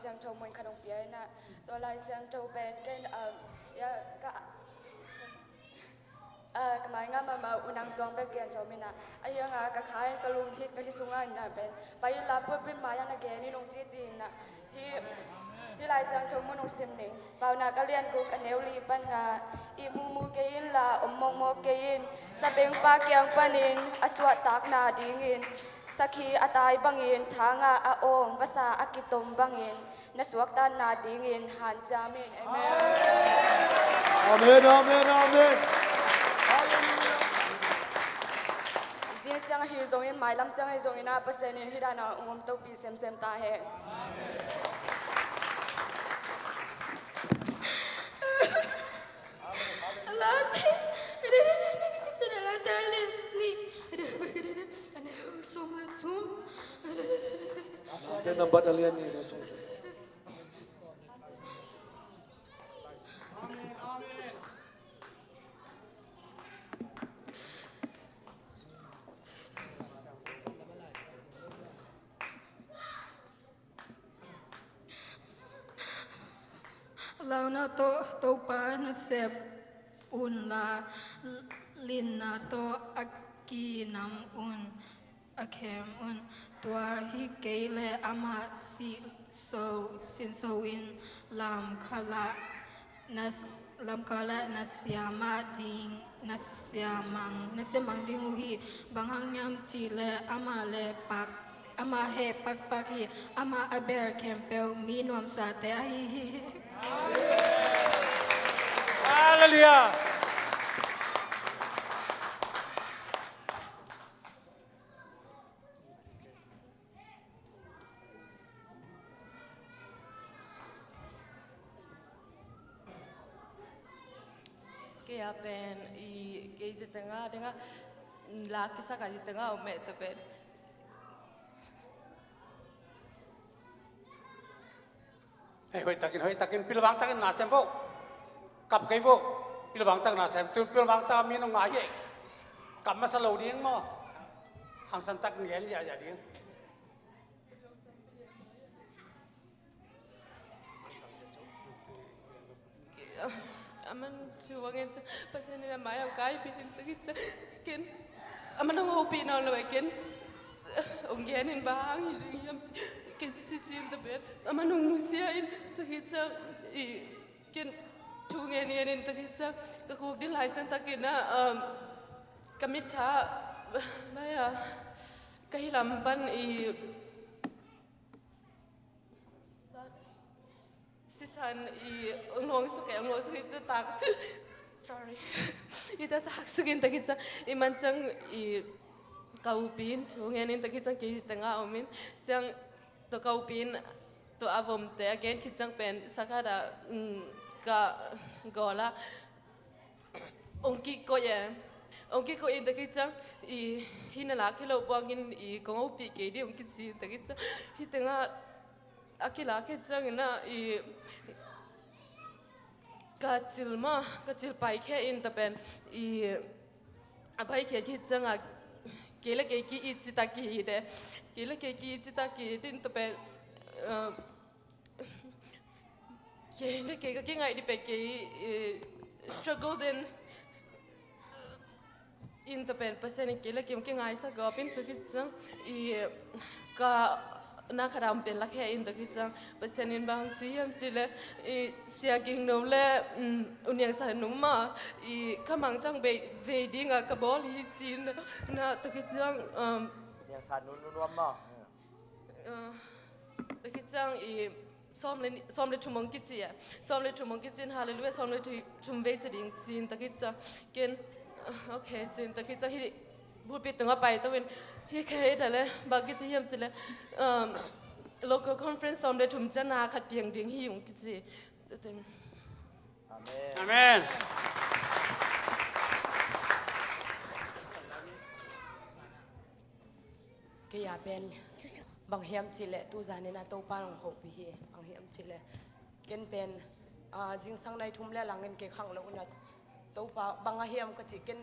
เสียงโทมวยขนมเปียนะตัวลายเสียงโทเป็นกันยากะkemarin nggak mau unang tuang bagian somina ayah nggak kekain kalau hit kasih sungai na ben bayi lapor pemaya na geni nong cici na hi lai sang cuma nong simning bau na kalian ku kaneli pan nga imu kain la omong kain sabeng pakyang panin aswat tak na dingin sakhi atay bangin thanga aong basa akitom bangin naswaktan na dingin han jamin amen amen amen amen riêng chẳng hiểu giống như mai lắm chẳng hay giống như na bớt sen nên khi đã nào ông tàu bị xem ta hè Allah ini sudah ada lesni ada semua tu ada nambat alien ni dah semuaเราเนาะโตปานะเซบอุนลาลินนาโตอักกีนัมอุนอะเคมอุนตัวฮิเกเลอามาซิโซซินโซอินลามคาลานัสลามคาลานัสยามาดิงนัสยามังดิงฮีบางหังยามจีเลอามาเลปักอามาเฮปักฮีอามาอเบร์แคมเปลมีนวมสาเตอฮี Haleluya. Kaya pen kaya sa tengah laki sa kasi tengah umet tu pen. Hoi takin pilwang takin nasem po kap kai po pilwang tak nasem tu pilwang tak mi nong aye kap masalo ding mo ang santak niyan ya ding Aman chuwangin sa pasan nila mayang kay bitin tagit ken aman ang hopi na lo ken ongyanin bahang yam ken sitin tabet aman ang musyain tagit sa ken tungen yanin tagit sa kakug din license takin na kamit ka baya kahilampan sisan ngong suke itu tak sorry itu tak sukin tak kita imancang kaupin tungen tak kita kiri tengah omin cang to kaupin to avom te again kita pen sakada ka gola ongki ko in tak kita hinala kilo buangin kongopi kedi ongki si tak kita hitengah akila kita na kacil pai ke in tapen abai ke kita nga kela ke ki icita ki de kela ke ki icita ki din tapen kela ke ngai di pe ke struggle den in tapen pasen kela ke ngai sa gopin to kita ka nakaram pen lakhe in the kitchen pasanin bang chiam chile siaging no le unyang sa numa kamang chang be wedding a kabol hi chin na to kitchen yang sa nun nuam mo the kitchen som le tumong kitchen hallelujah som le tum be ching chin the kitchen ken okay chin the kitchen hi bu pit nga pai to wen hi khe dale bagi chiam chile local conference somde thum chana khatiang ding hi yung kichi amen kaya ben bang hiam chile tu zane na to pa ng hopi hi bang hiam chile ken pen jing sang nai thum le langin ke khang lo na to pa bang hiam ka chi ken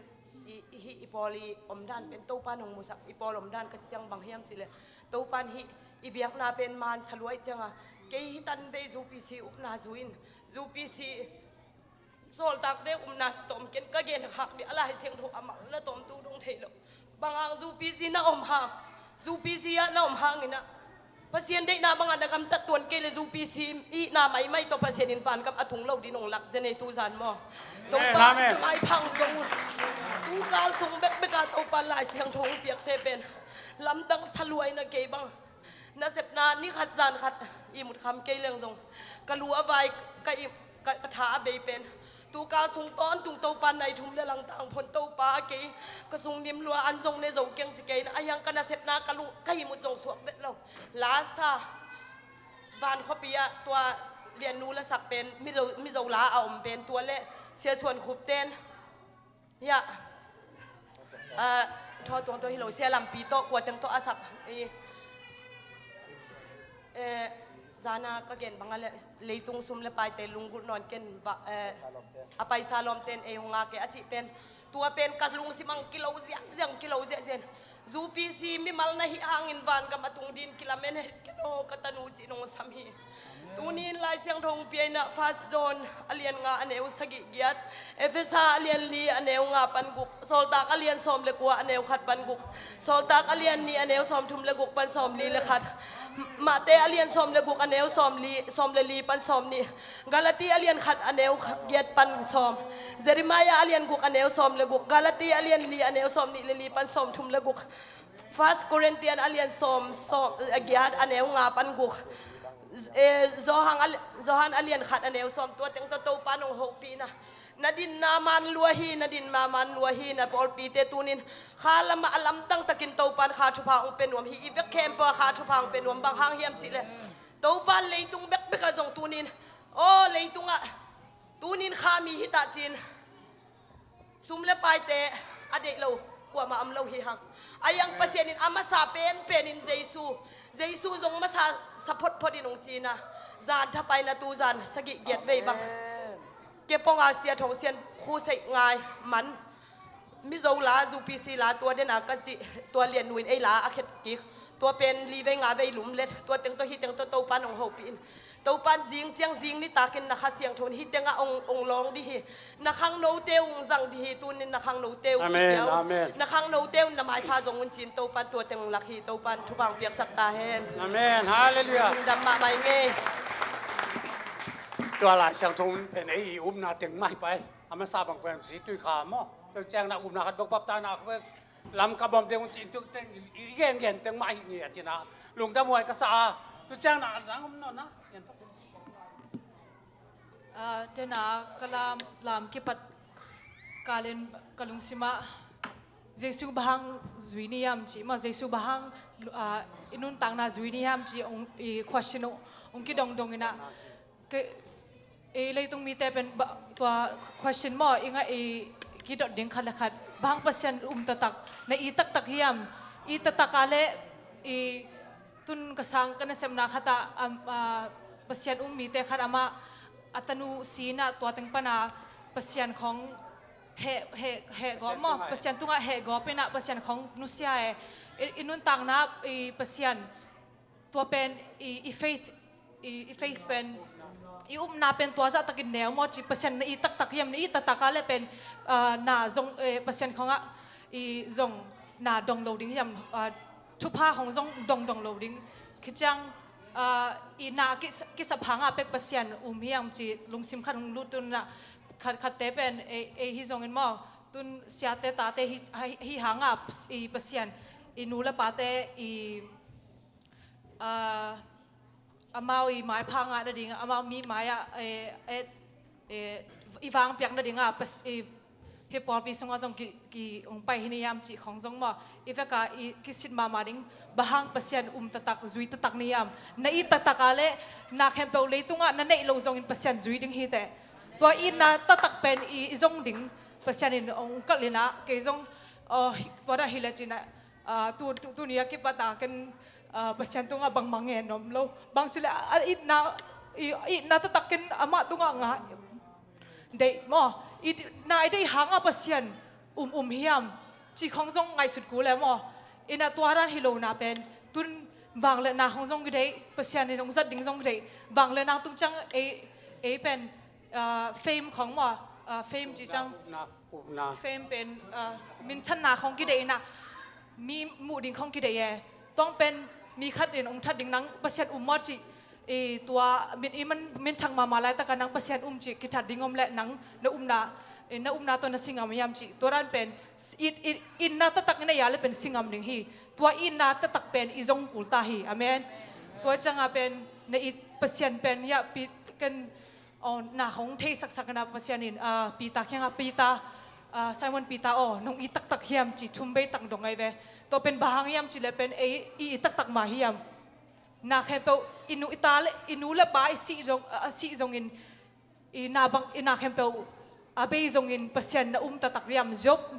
hi ipoli omdan pen to pa nong musak ipol omdan ka chi chang bang hiam chile to pan hi ibiak na pen man salwai changa ke hitan be zu PC upna zuin zu PC sol tak de umna tom ken ka gen khak di ala seng tho amal la tom tu dong thelo bangang zu PC na ha zu PC ya na hangina pasien de na banga nakam tatuan ke le zu PC i na mai to pasien in pan kam atung lo di nong lak jene tu zan mo tong pa mai phang zong tu kal sung bek bek to pa lai seng thong piak te pen lam dang saluai na ke bang na sep na ni khat zan khat i mut kham ke leng zong kalu avai ka tha be pen tu ka sung ton tung to pan nai thum le lang tang phon to pa ke ka sung nim lua an zong ne zo keng chi ke na ayang kana sep na kalu kai mut zong suak bet lo la sa van khopia tua lian nu la sak pen mi zo la a om pen tua le sia chuan khup ten ya tho tong to hi lo sia lam pi to kwa teng to asak zana ka gen bangale leitung sum le pai te lunggur non ken ba apai salom ten e hunga ke achi pen tua pen ka lung simang kilo jang kilo jen zu PC mi mal na hi hangin van ka matung din kilamen kilo katanu chi nong samhi tunin lai siang thong piana fast zone alien nga aneu sagi giat efesa alien li aneu nga pan guk soltak alien som le kwa aneu khat pan guk soltak alien ni aneu som thum le guk pan som li le khat mate alien som le guk aneu som le li pan som ni galati alien khat aneu giat pan som Jeremiah alien guk aneu som le guk galati alien li aneu som ni le li pan som thum le guk First Corinthian alien som giat aneu nga pan guk Zohan alien khat aneu som tua teng to panong hopi na nadin naman luahi na pol pite tunin khala ma alam tang takin to pan kha thupa ong penwam hi ivek kem pa kha thupa ong penwam bang hang hiam chile to pan leitung bek bek azong tunin o leitunga tunin khami hita chin sumle pai te ade lo kwa ma am lo hi hang ayang pasienin ama sa penin Jesu zong masa sapot podin ong china zan thapai na tu zan sagi giat vei bang ke ponga sia thong sian khu sei ngai man mi zo la zu PC la tua de na ka chi tua lian nuin ei la a khet ki tua pen li ve nga vei lum let tua teng to hi teng to pan ong ho pin to pan jing ni takin na kha siang thon hi tenga ong long di hi na khang no teung zang di hi tunin na khang no teu amen na khang no teu na mai pha zong un chin to pan tua teng lak hi to pan thu bang piak sak ta hen amen hallelujah dam ma mai nge ตัวหลายเสียงทงเป็นไอ้อุ้มนาเต็งไม่ไปอามาซาบังเป็นสีตุยขามอ่ะตัวแจ้งนาอุ้มนาขัดบกปับตานาเพื่อลำกระบอมเต็งจีนตุเต็งเย็นเต็งไม่เนี่ยจีน่ะลุงตะมวยกษาตัวแจ้งนาหลังอุ้มนอนนะเย็นพวกเดนากลามลามกิปัดกาเลนกลุงสิมาเจสุบหังจุยนิยามจีมาเจสุบหังอินุนตังนาจุยนิยามจีองquestion องกิดองอินะเลยตรงมีแต่เป็นตัว question มออิงะกิดดิ่งขัดขัดบางปัสยันตะตักในตักเฮียมตะตักอะไรตุนกสังกันเสมนาขัดปัสยันมีแต่ขัดอามาอัตนูสีน่ะตัวตึงปนาปัสยันของเฮก็มอปัสยันตุงะเฮก็เป็นน่ะปัสยันของนุสยาอินุนตังนะปัสยันตัวเป็นfaith เป็นนาเป็นตัวจะตะกินแนวมอจิปัสยันในตักยามในตักอะไรเป็นนาจงปัสยันของจงนาดงโลดิ้งยามทุพผ้าของจงดงโลดิ้งคือจังนากิสพังเป็กปัสยันเฮียมจีลุงซิมขัดลุงลุตุนนะขัดเตเป็นฮิจงเงินมอตุนเสียเตตาเตฮิหางปัสยันนูละปาเตอามาไม้พังอ่ะนั่นเองอามามีไม้อ่ะอีวางเปียกนั่นเองอ่ะปัสฮิปปอปีสงฆ์จงกี่องไปหินิยามจีของจงมาอีเฟกากิสิทมาดิงบางปัสยันตะตักจุยตะตักนิยามในตะตักอะไรนักแข่งเปล่าตุงอ่ะนั่นในโลจงอินปัสยันจุยดิ้งฮีแต่ตัวอินน่ะตะตักเป็นจงดิ้งปัสยันอินองกัลเลนะเกจงตัวนั้นฮิเลจินะตัวนี้กิปตากันpasien tu nga bang mangen nom lo bang chile it na tatakin ama tu nga dei mo it na dei hanga pasien hiam chi khong jong ngai sut ku le mo ina twaran hilo na pen tun vàng lệ na không giống cái đấy pasian in ông rất đỉnh giống cái đấy vàng lệ na tung chăng ấy bên fameของmà fame chỉ chăng อุนา fame เป็นมินทันนาของกิเดนะมีหมู่ดิ่งของกิเดยต้องเป็นมีคัดเด่นองค์ทัดดิ่งนังประเสริฐอุมมอจิตัวมินทางมาลายตะกันนังประเสริฐจิกิทัดดิ่งอมและนังนอุ้มนาตัวนัสิงามยามจิตัวนั้นเป็นอินนาตะตักเนี่ยยาเลยเป็นสิงามดิ่งฮีตัวอินนาตะตักเป็นอีจงกุลตาฮีอเมนตัวจังเป็นในประเสริฐเป็นยาปีกันนาของเทศักนาประเสริฐนินปีตาแข่งปีตาไซมอนปีตาน้องอีตักเฮียมจิทุ่มเบตักดงไงเวตัวเป็นบางเฮียมจิเลยเป็นอีตักมาเฮียมนาแค่เปอินูอิตาเลอินูเลบายสีจงอินาบังอินาแค่เปอาเบยจงอินเปอร์เซ็นต์นาตักเรียม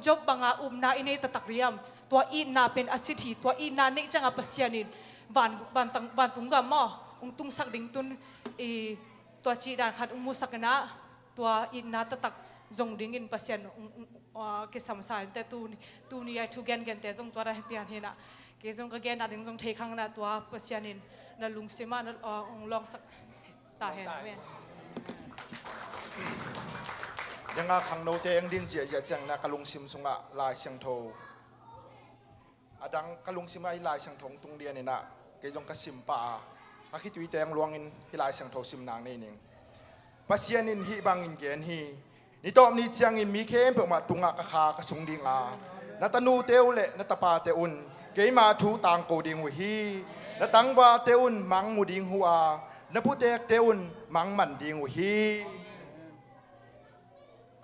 จบบางนาอินตักเรียมตัวอีนาเป็นอสิธีตัวอีนาเนจังเปอร์เซ็นต์นินบันตุงกามตุงสักดิ่งตุนตัวจีดานขัดมุสักนะตัวอีนาตักจงดิ่งอินเปอร์เซ็นต์กิสามสายแต่ตูนี่ไอทุกแกนแต่จงตัวได้เปลี่ยนเห็นนะเกจงก็แกนดิ่งจงเทขังนะตัวเปอร์เซ็นต์นินนั่นลุงเสมานั่นลองสักตาเห็นไหมยังงาขังโนเตงดินเสียจะจังนะกะลุงซิมสุงะลายเสียงโทอดังกะลุงซิมไอลายเสียงทงตุงเดียนี่นะเกจงกะซิมป่าอาคิตุยแตงลวงอินฮิลายเสียงโทซิมนางนี่นิงปัสยานินฮิบังอินเกนฮีนี่ตอมนี่จังอินมีเข้มเปิดมาตุงะกะคากะสุงดิงอานาตานูเตวเละนาตาปาเตอุนเกยมาทูต่างโกดิงวฮีนาตังวาเตอุนมังมูดิงหัวนาพุเตกเตอุนมังมันดิงวฮี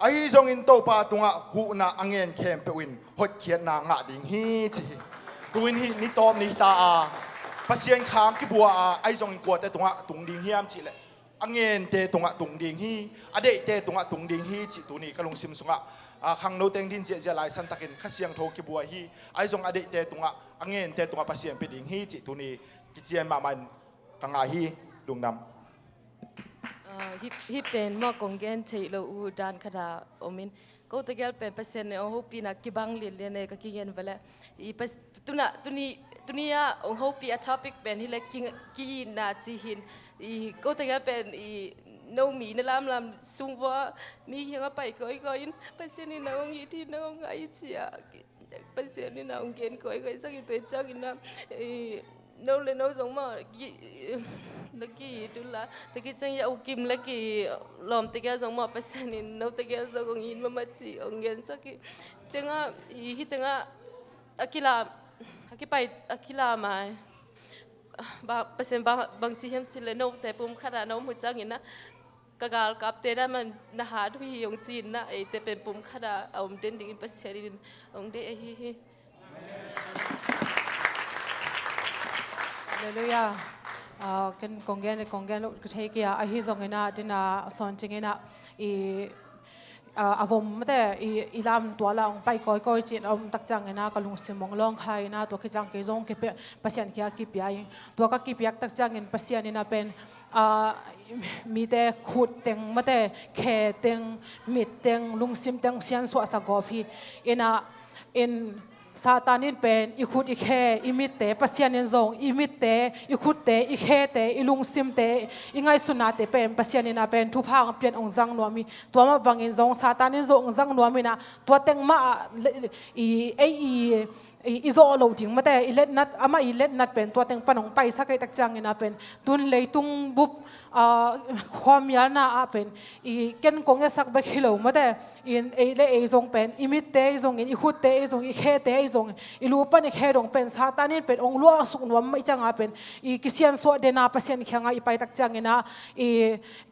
ไอ้จงอินโตปาตุงะหูนาอังเงินเข้มเปวินหดเขียนนางะดิงฮีจีตุวินฮีนี่ตอมนี่ตาอาปัสยานขามกิบัวอาไอ้จงอินกวดแต่ตุงะตุงดิงฮีมจีเลยอังเงินเตตุงะตุงดิงฮีอเดเตตุงะตุงดิงฮีจีตุนี่กะลงซิมสุงะขังโนเตงดินเจลายสันตะกินข้าเสียงโทกิบัวฮีไอ้จงอเดเตตุงะอังเงินเตตุงะปัสยานปิดิงฮีจีตุนี่กิเจียนมามันกังอาฮีลุงดำฮิเป็นมอกงเกนเทโลอูดานคดาอมินก็ตะเกลเป็นเปอร์เซ็นต์เนี่ยโอ้ปีนักกิบังเรียนเนี่ยก็กิเงินไปแล้วอีเปตุนี้โอ้ปีอัท็อปิกเป็นที่เล็กกินาจีหินอีก็ตะเกลเป็นอีน้องมีนลามซุงว่ามีเฮียงไปก้อยเปอร์เซ็นต์นี่น้องอีที่น้องไอเสียเปอร์เซ็นต์นี่น้องเกนก้อยสักอีตัวจักอีนะน้องเลยน้องสงมาลักกี้ดูละตะกี้จังยาอุกิมลักกี้ลอมตะกี้สงมาภาษานี่น้องตะกี้สงอินมาจีองเงินสักกี่ตั้งอีตั้งอากิไปอากิลามาภาษาบางทีเห็นสิเลยน้องแต่ปุ่มขนาดน้องมุจังอย่างนะกะกาลกับเตะได้มันน่าหาทุยองจีนนะไอแต่เป็นปุ่มขนาดเอาเด่นดิ่งภาษาดินองเดไอฮีฮาเลลูยากันกงเกนลูกเทกียาไอฮิจงเงินะดินาสอนจริงเงินะอาวมแต่อีลามตัวเราไปก้อยจีนตักจังเงินะกลุงสมองลองไข่นะตัวกิจังกิจงกิเปปัสยันกิยากิปยาตัวก็กิปยักตักจังเงินปัสยันนี่นะเป็นมีแต่ขุดเต็งมาแต่แค่เต็งมิดเต็งลุงซิมเต็งเสียนสวะสกอฟีอินซาตานินเป็นอีขุดอีแค่อีมิดเตปัสยานินซงอีมิดเตอีขุดเตอีแค่เตอีลุงซิมเตอีไงสุนาเตเป็นปัสยานินาเป็นทุพางเปลี่ยนองจังนัวมีตัวมาบังอินซงซาตานินซงจังนัวมีนะตัวเต็งมาอีโซโลจิงมาแต่อีเล็ดนัดอามาอีเล็ดนัดเป็นตัวเต็งปนองไปสักไอตักจังอินาเป็นตุนเลยตุงบุบความยานาเป็นอีเก่นกงสักเบกิโลมาแต่อินเล่ซงเป็นอีมิดเตซงอินอีขุดเตซงอีแค่เตซงอีลูปันอีแค่ดงเป็นซาตานินเป็นองลัวสุกนัวไม่จังอาเป็นอีกิเซียนสวดเดนาปัสยันแข่งอีไปตักจังอินาอี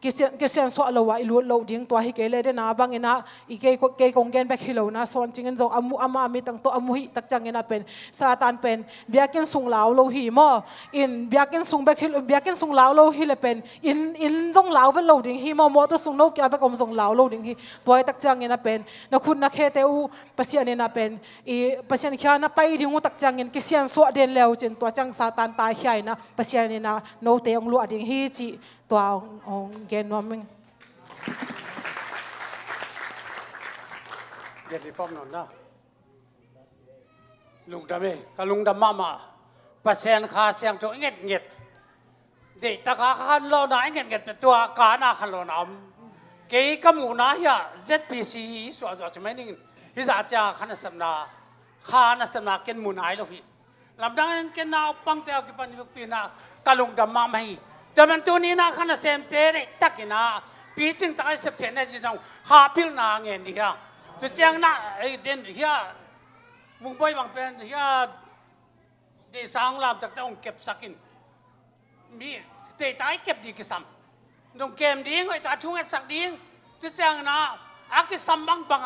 กิเซียนสวดโลวะอีลูโลดิ้งตัวฮิเกเลเดนาบังอินาอีเกกงเกนเบกิโลนะส่วนจริงอินซงอามามีตั้งตัวอามุฮิตักจังอินาเป็นซาตานเป็นเบียกินสุงลาวโลหิมออินเบียกินสุงเบกิโลเบียกินสุงลาวโลหิเลเป็นอินจงลาวเป็นโลดิ้งฮิมอตัวสุงโนกยาเบกอมจงลาวโลดิ้งฮิตัวตักจังอินาเป็นนักคุณนักเฮเตอูปัสยานินาเป็นปัสยานิขานไปดิ้งตักจังอินกิเซียนสวดเดนเลวจนตัวจังซาตานตายใหญ่นะปัสยานินาโนเตองลัวดิ้งฮิจิตัวองเกนวมิงเย็นดีป้อมนอนนะลุงดำเองกับลุงดำมาป เปอร์เซ็นต์ค่าเสียงโจเงียดเงียดเด็กตะขาขันโลนาเงียดเงียดเป็นตัวกาหน้าขันโลนเกี่ยกับหมู่นาเฮีย ZPC ส่วนจะไม่นิ่งฮิจาจาขันสำนาข้านะสำนักเกินมุนหายแล้วพี่ลำดังนั้นเกินนาปังเตวกิปันยุปีนากะลุงดำมาไม่แต่มันตัวนี้นะขันเซมเตะตักกินาปีจึงตั้งเซปเทนเนี่ยจีนงหาพิลนาเงินดีฮะตัวเจ้าหน้าไอ้เด่นเฮียมุงไปบางเป็นเฮียเดสังลามตักแต่องเก็บสักินมีเตะตายเก็บดีกิสัมตรงเกมดิ้งไอ้ตาทุ่งไอ้สักดิ้งตัวเจ้าหน้าอากิสัมบังบัง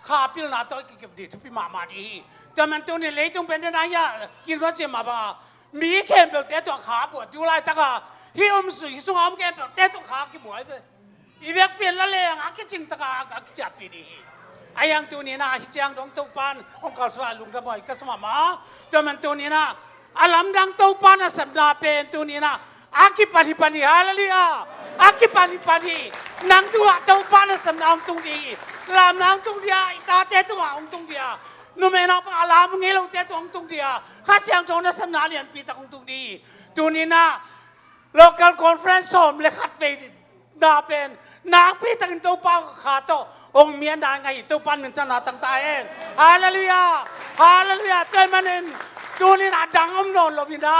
ข้าพิลนาตัวเก็บดีทุกปีมาดีแต่มันตัวนี้เลยต้องเป็นอะไรอ่ะกินรถเสียมาบ้ามีเข็มแบบเตะตัวขาปวดดูไรตะกะฮิอมสุยส่งอมเข็มแบบเตะตัวขากี่บ่อยเลยอีเวกเปลี่ยนละเลยอ่ะกิจิงตะกะกิจับปีดีไอ้ยังตัวนี้นะฮิจังตรงตัวปานองค์กษัตริย์ลุงดำบ่อยก็สมามาแต่มันตัวนี้นะอาลัมดังตัวปานสัมนาเป็นตัวนี้นะอากิปานิปานิฮาลลียาอากิปานิปานินังตัวปานสัมนาองตรงดีลามนางตรงเดียตาเตะตัวองตรงเดียนูเมนาปอาลามงี้เราเตะตัวองตรงเดียข้าเสียงตรงนั้นสัมนาเรียนปีตะองตรงดีตัวนี้นะ local conference สมเลขัดเวดนาเป็นนางปีตะกินตัวป้าขาโตองเมียนได้ไงตัวปันหนึ่งชนะตั้งตายเองฮาเลลูยาฮาเลลูยาเจ้ามันเองตัวนี้นะดังอมโนนลวินา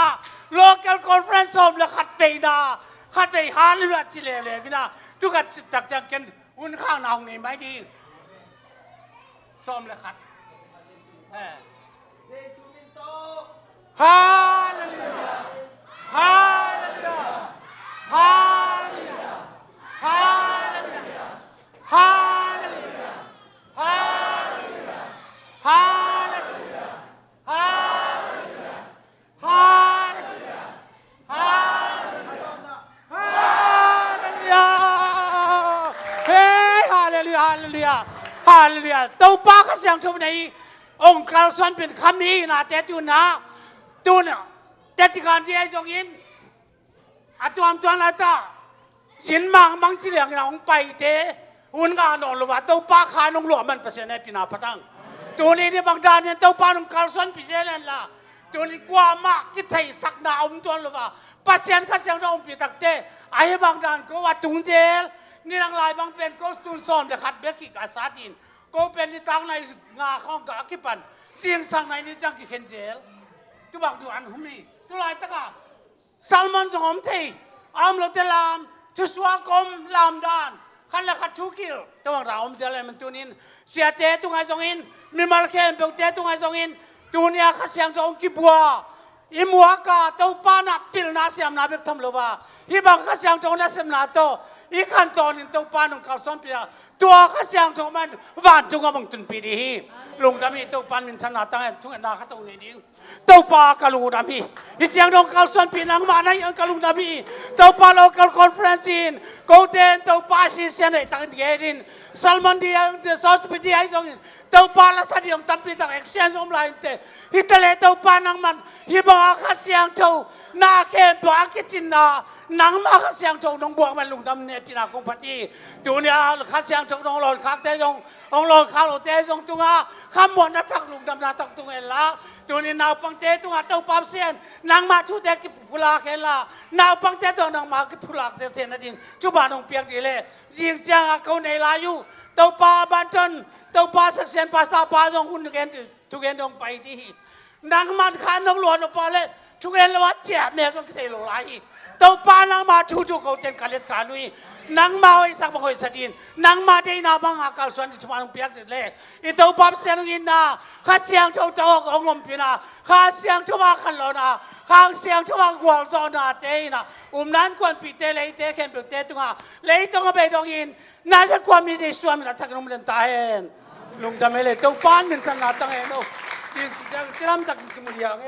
local conference สมเลขัดเวดาขัดเวฮาเลลูยาจิเลเลวินาทุกคนตักจังกันอุ่นข้างนองนี่ไม่ดีสมเลขัดฮาเลลูยาฮาเลลูยาฮาเลลูยาฮาเลลูยาฮาเลลูยาฮาเลลูยาฮาเลลูยาฮาเลลูยาฮาเลลูยาฮาเลลูยาเฮ้ฮาเลลูยาฮาเลลูยาฮาเลลูยาตัวป้าก็เสียงชมในองค์การสวรรค์เป็นคำนี้นะแต่ตัวนะตัวเนี่ยแต่ที่การที่ไอ้จงอินอาตัวตัวนั้นตาสินมังจีเหลียงเราไปเตะอุ่นงานนอนหรือว่าตัวป้าขานงหลวงมันเปอร์เซ็นต์ในปีนาพังตัวนี้ที่บางด้านเนี่ยตัวป้านงการสวนพิเศษนั่นล่ะตัวนี้กว่ามากกิไทยสักดาวตัวหรือว่าเปอร์เซ็นต์ข้าเสียงเราปีตักเตะไอ้บางด้านก็ว่าตุงเจลนี่นางลายบางเป็นก็ตุนซ้อมเด็กขัดเบกกี้กับซาดินก็เป็นที่ตั้งในงาของกับกิปันเสียงสั่งในนี่จังกี่เข็นเจลตัวบางดูอันหุ่มนี่ตัวลายตะกะซัลมอนสงอมเทอามโลเตลามทุสวากมลามดานขันละขัดทุกิลตัวเราอมเจริญมันตัวนี้เสียเตะตัวไงสงอินมีมาลเข้มเปลเตะตัวไงสงอินตัวนี้ข้าเสียงจงกิบัวอิมัวกาตัวปานาปิลนาเสียมนาเบกทำโลวาฮิบังข้าเสียงจงนาเสียมนาโตอีขันตอนนี้ตัวปานุงข้าวซ้อนปีตัวข้าเสียงจงมันวานจุงกับมึงตุนปีดีลุงดามีตัวปานมินธนาตั้งทุกนาข้าตัวนี้ดิ้งตัวปากาลุงดามีอีเจียงดงข้าวซ้อนปีนังมาในอังกาลุงดามีตัวปาโลกาลคอนเฟรนซินกูเดนตัวปาซีเซียนไอตั้งเกดินซัลมันดีอันเดซอสปีดีไอซงตัวปาลาซาดิองตั้งปีตั้งเอ็กเซนซ์อมไลน์เตฮิตเลตัวปานังมันฮิบังอาข้าเสียงตัวนาเข้มปากกิจินนานังมาข้าเสียงจงน้องบวกมันลุงดำเนี่ยปีนากงพัดที่ตัวเนี่ยข้าเสียงจงน้องหลอดข้าเตจงน้องหลอดข้าหลอดเตจงตัวข้ามหมดนักทักลุงดำนาตักตัวเองละตัวนี้นาวปังเตตัวเต้าปั๊มเสียนนางมาชุดเด็กกิพุลาเคละนาวปังเตตัวนางมากิพุลาเสียนนั่นดิชุบานองเปียกดีเลยยิงจังเขาในลายุเต้าป้าบันจนเต้าป้าสักเสียนภาษาป้าจงคุณทุกเอ็นดงไปดีนางมันขานน้องหลวงไปเลยทุกเอ็นละวัดเจ็บเนี่ยจงเทโลลายตัวปานังมาชูเขาเต็นกาเล็ดขานุยนังมาไอ้สักบางคนสะดินนังมาได้นาบังอากาศส่วนที่ชมาลงเปียกเสร็จเลยอีตัวปั๊บเสียงอินนาข้าเสียงเจ้าตัวของงมปีนาข้าเสียงชมาขันโลนาข้าเสียงชมากวางซอนาเตยนานั้นควรปีเตเลยเตเข้มปีเตตัวเลยตัวไปตรงอินน่าจะควรมีสิ่งส่วนมันทักนมเดินตายเองลุงจะไม่เลยตัวปานมันขนาดตั้งเองโน่จะทำจากกิมุลียังไง